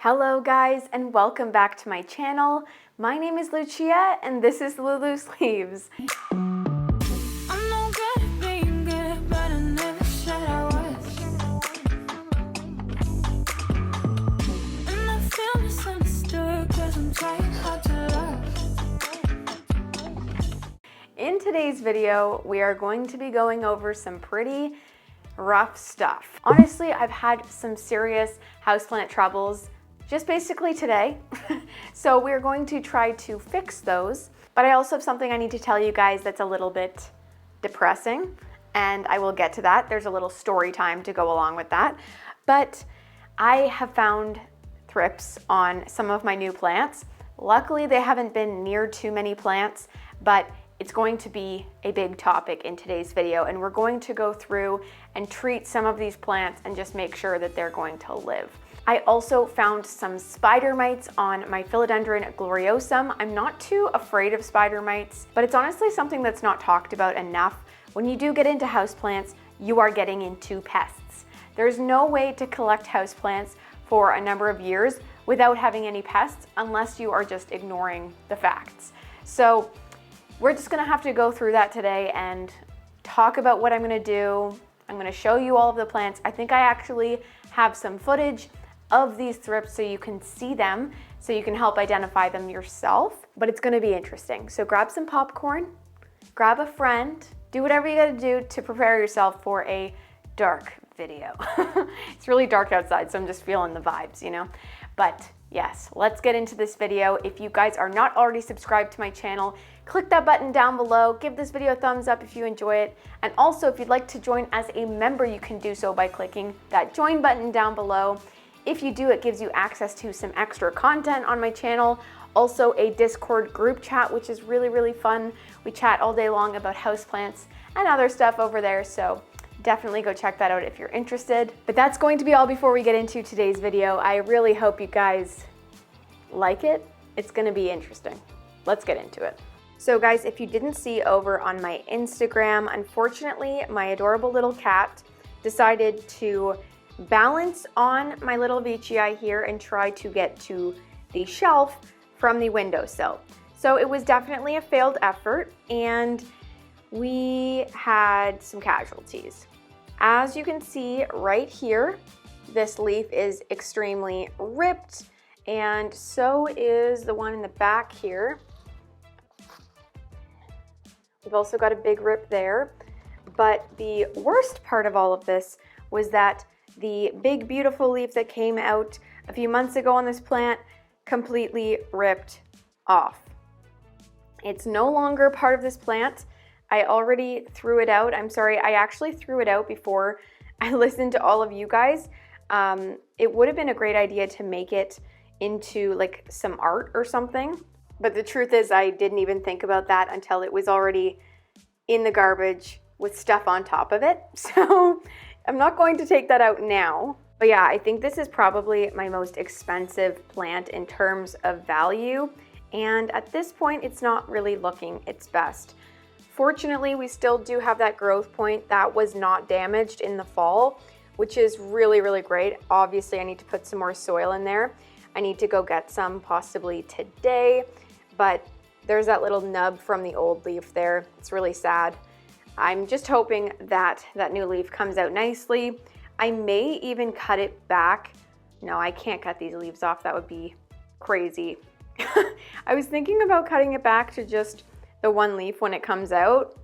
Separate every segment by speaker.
Speaker 1: Hello guys, and welcome back to my channel. My name is Lucia and this is Lulusleaves. In today's video, we are going to be going over some pretty rough stuff. Honestly, I've had some serious houseplant troubles just basically today. So we're going to try to fix those. But I also have something I need to tell you guys that's a little bit depressing, and I will get to that. There's a little story time to go along with that. But I have found thrips on some of my new plants. Luckily, they haven't been near too many plants, but it's going to be a big topic in today's video, and we're going to go through and treat some of these plants and just make sure that they're going to live. I also found some spider mites on my philodendron gloriosum. I'm not too afraid of spider mites, but it's honestly something that's not talked about enough. When you do get into houseplants, you are getting into pests. There's no way to collect houseplants for a number of years without having any pests unless you are just ignoring the facts. So we're just gonna have to go through that today and talk about what I'm gonna do. I'm gonna show you all of the plants. I think I actually have some footage of these thrips so you can see them, so you can help identify them yourself, but it's gonna be interesting. So grab some popcorn, grab a friend, do whatever you gotta do to prepare yourself for a dark video. It's really dark outside, so I'm just feeling the vibes, you know? But yes, let's get into this video. If you guys are not already subscribed to my channel, click that button down below, give this video a thumbs up if you enjoy it, and also if you'd like to join as a member, you can do so by clicking that join button down below. If you do, it gives you access to some extra content on my channel, also a Discord group chat, which is really fun. We chat all day long about houseplants and other stuff over there, so definitely go check that out if you're interested. But that's going to be all before we get into today's video. I really hope you guys like it. It's gonna be interesting. Let's get into it. So guys, if you didn't see over on my Instagram, unfortunately, my adorable little cat decided to balance on my little veitchii here and try to get to the shelf from the windowsill. So it was definitely a failed effort, and we had some casualties. As you can see right here, this leaf is extremely ripped, and so is the one in the back here. We've also got a big rip there, but the worst part of all of this was that the big beautiful leaf that came out a few months ago on this plant completely ripped off. It's no longer part of this plant. I already threw it out. I'm sorry, I actually threw it out before I listened to all of you guys. It would have been a great idea to make it into like some art or something, but the truth is I didn't even think about that until it was already in the garbage with stuff on top of it. So I'm not going to take that out now. But yeah, I think this is probably my most expensive plant in terms of value. And at this point, it's not really looking its best. Fortunately, we still do have that growth point that was not damaged in the fall, which is really great. Obviously, I need to put some more soil in there. I need to go get some possibly today, but there's that little nub from the old leaf there. It's really sad. I'm just hoping that that new leaf comes out nicely. I may even cut it back. No, I can't cut these leaves off. That would be crazy. I was thinking about cutting it back to just the one leaf when it comes out.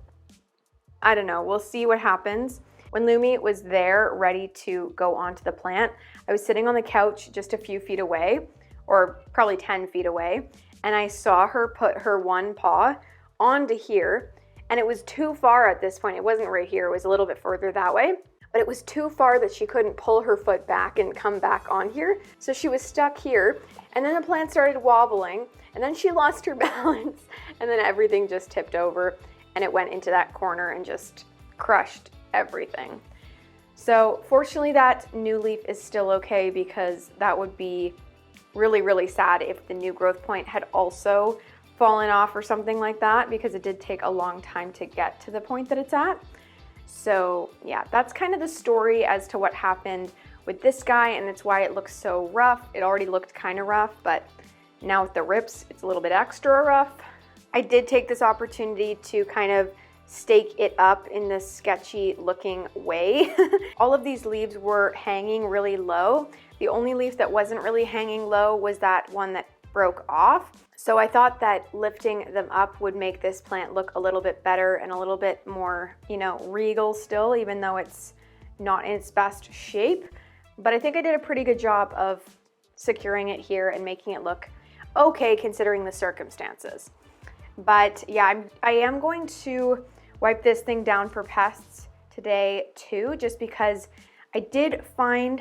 Speaker 1: I don't know. We'll see what happens. When Lumi was there ready to go onto the plant, I was sitting on the couch just a few feet away, or probably 10 feet away, and I saw her put her one paw onto here. And it was too far at this point. It wasn't right here, it was a little bit further that way, but it was too far that she couldn't pull her foot back and come back on here. So she was stuck here, and then the plant started wobbling, and then she lost her balance, and then everything just tipped over, and it went into that corner and just crushed everything. So fortunately that new leaf is still okay, because that would be really sad if the new growth point had also fallen off or something like that, because it did take a long time to get to the point that it's at. So yeah, that's kind of the story as to what happened with this guy, and that's why it looks so rough. It already looked kind of rough, but now with the rips, it's a little bit extra rough. I did take this opportunity to kind of stake it up in this sketchy looking way. All of these leaves were hanging really low. The only leaf that wasn't really hanging low was that one that broke off. So I thought that lifting them up would make this plant look a little bit better and a little bit more, you know, regal still, even though it's not in its best shape. But I think I did a pretty good job of securing it here and making it look okay considering the circumstances. But yeah, I am going to wipe this thing down for pests today too, just because I did find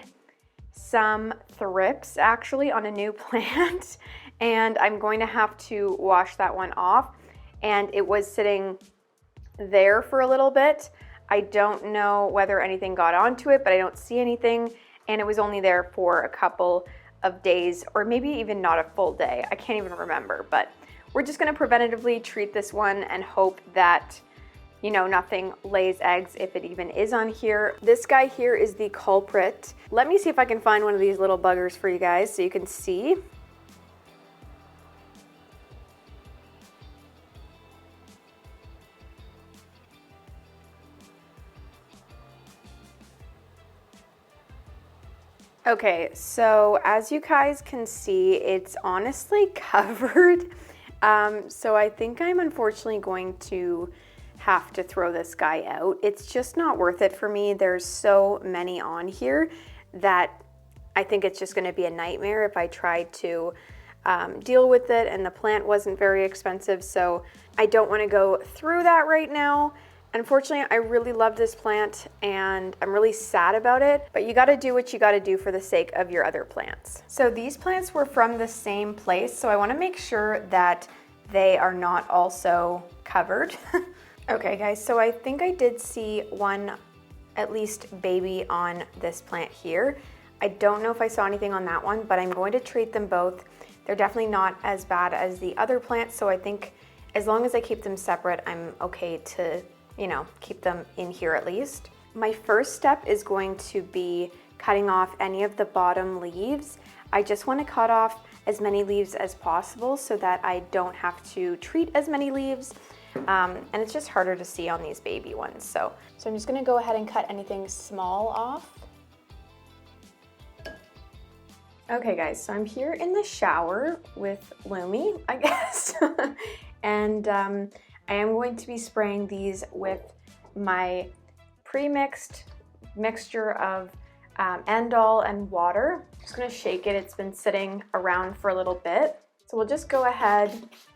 Speaker 1: some thrips actually on a new plant, and I'm going to have to wash that one off. And it was sitting there for a little bit. I don't know whether anything got onto it, but I don't see anything. And it was only there for a couple of days, or maybe even not a full day. I can't even remember, but we're just gonna preventatively treat this one and hope that, you know, nothing lays eggs if it even is on here. This guy here is the culprit. Let me see if I can find one of these little buggers for you guys so you can see. Okay, so as you guys can see, it's honestly covered. So I think I'm unfortunately going to have to throw this guy out. It's just not worth it for me. There's so many on here that I think it's just gonna be a nightmare if I tried to deal with it, and the plant wasn't very expensive, so I don't wanna go through that right now. Unfortunately, I really love this plant and I'm really sad about it, but you gotta do what you gotta do for the sake of your other plants. So these plants were from the same place, so I wanna make sure that they are not also covered. Okay guys, so I think I did see one, at least baby, on this plant here. I don't know if I saw anything on that one, but I'm going to treat them both. They're definitely not as bad as the other plants, so I think as long as I keep them separate, I'm okay to, you know, keep them in here at least. My first step is going to be cutting off any of the bottom leaves. I just want to cut off as many leaves as possible so that I don't have to treat as many leaves. And it's just harder to see on these baby ones. So I'm just gonna go ahead and cut anything small off. Okay guys, so I'm here in the shower with Lumi, I guess. And I am going to be spraying these with my pre-mixed mixture of Endol and water. Just gonna shake it. It's been sitting around for a little bit. So we'll just go ahead,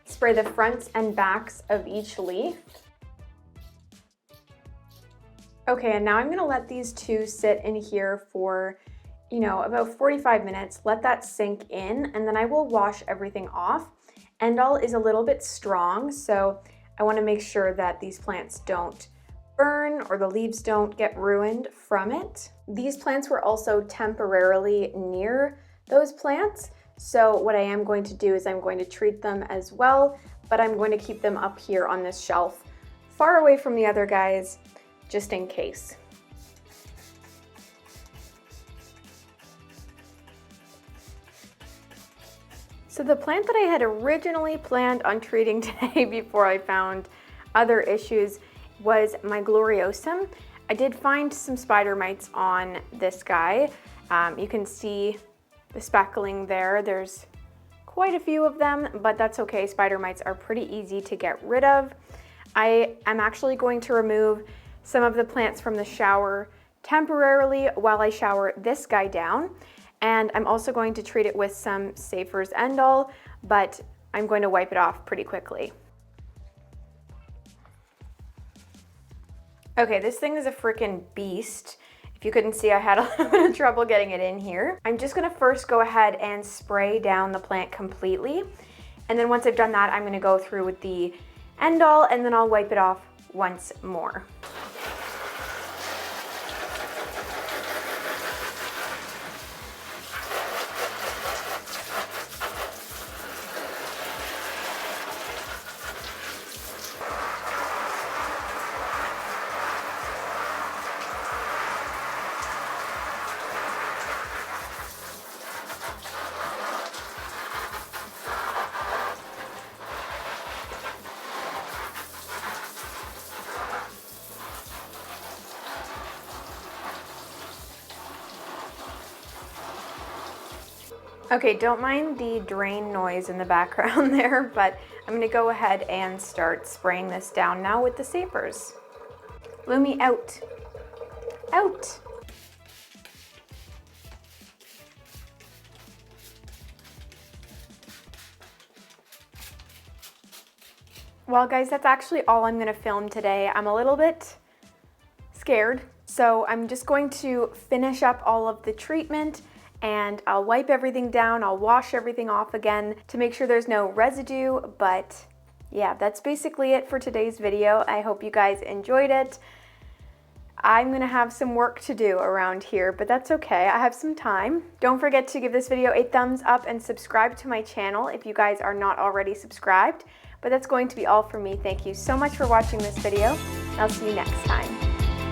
Speaker 1: spray the fronts and backs of each leaf. Okay, and now I'm gonna let these two sit in here for, you know, about 45 minutes, let that sink in, and then I will wash everything off. Endol is a little bit strong, so I wanna make sure that these plants don't burn or the leaves don't get ruined from it. These plants were also temporarily near those plants, so what I am going to do is I'm going to treat them as well, but I'm going to keep them up here on this shelf, far away from the other guys, just in case. So the plant that I had originally planned on treating today before I found other issues was my Gloriosum. I did find some spider mites on this guy. You can see the speckling there. There's quite a few of them, but that's okay. Spider mites are pretty easy to get rid of. I am actually going to remove some of the plants from the shower temporarily while I shower this guy down. And I'm also going to treat it with some Safer's Endol, but I'm going to wipe it off pretty quickly. Okay, this thing is a freaking beast. If you couldn't see, I had a little bit of trouble getting it in here. I'm just gonna first go ahead and spray down the plant completely. And then once I've done that, I'm gonna go through with the Endol and then I'll wipe it off once more. Okay, don't mind the drain noise in the background there, but I'm gonna go ahead and start spraying this down now with the sapers. Lumi, out. Out. Well, guys, that's actually all I'm gonna film today. I'm a little bit scared, so I'm just going to finish up all of the treatment and I'll wipe everything down, I'll wash everything off again to make sure there's no residue, but yeah, that's basically it for today's video. I hope you guys enjoyed it. I'm gonna have some work to do around here, but that's okay, I have some time. Don't forget to give this video a thumbs up and subscribe to my channel if you guys are not already subscribed. But that's going to be all for me. Thank you so much for watching this video, and I'll see you next time.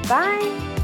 Speaker 1: Bye!